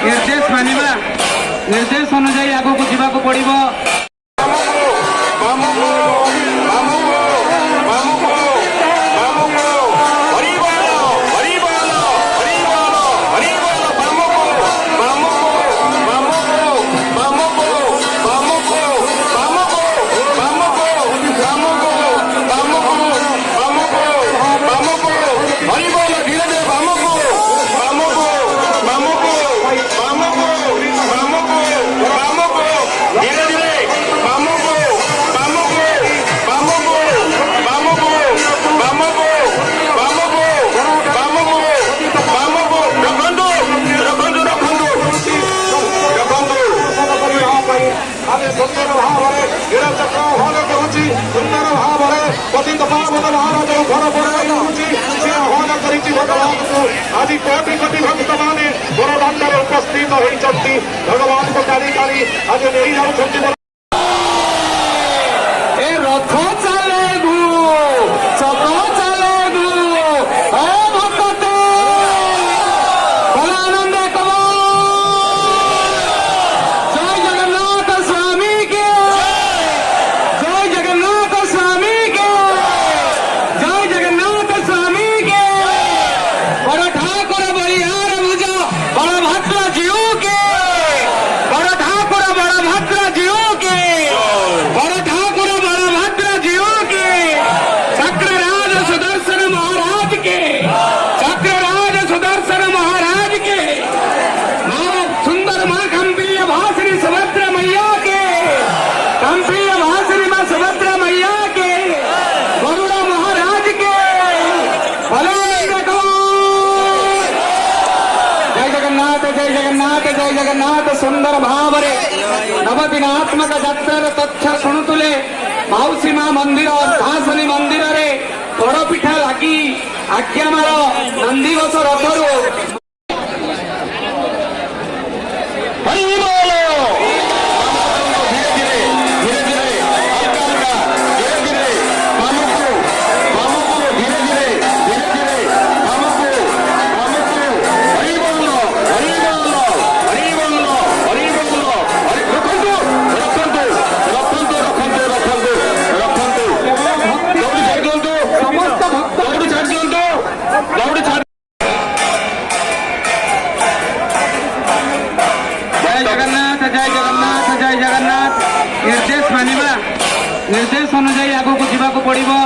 निर्देश मानिबा निर्देश अनुजाई आगो को जीवा को पड़िबो। सुंदर भाव नीरचक्र आह्वान करुच्ची सुंदर भाव पतित पावन महाराज घर पड़े से आह्वान कर भगवान को आज कोटि कोटि भक्त मैंने बड़दाण्डे उपस्थित होती भगवान को काली काली आज नहीं जाऊँ। जय जगन्नाथ सुंदर भाव नवदिनात्मक जात्रार तथ्य शुणुले मौसी मां मंदिर धासनी मंदिर रे बड़पिठा लगी आज्ञामार नंदीघोष रथरू निर्देश मानिबा निर्देश अनुजाई आगो को जीवा को पड़िबो।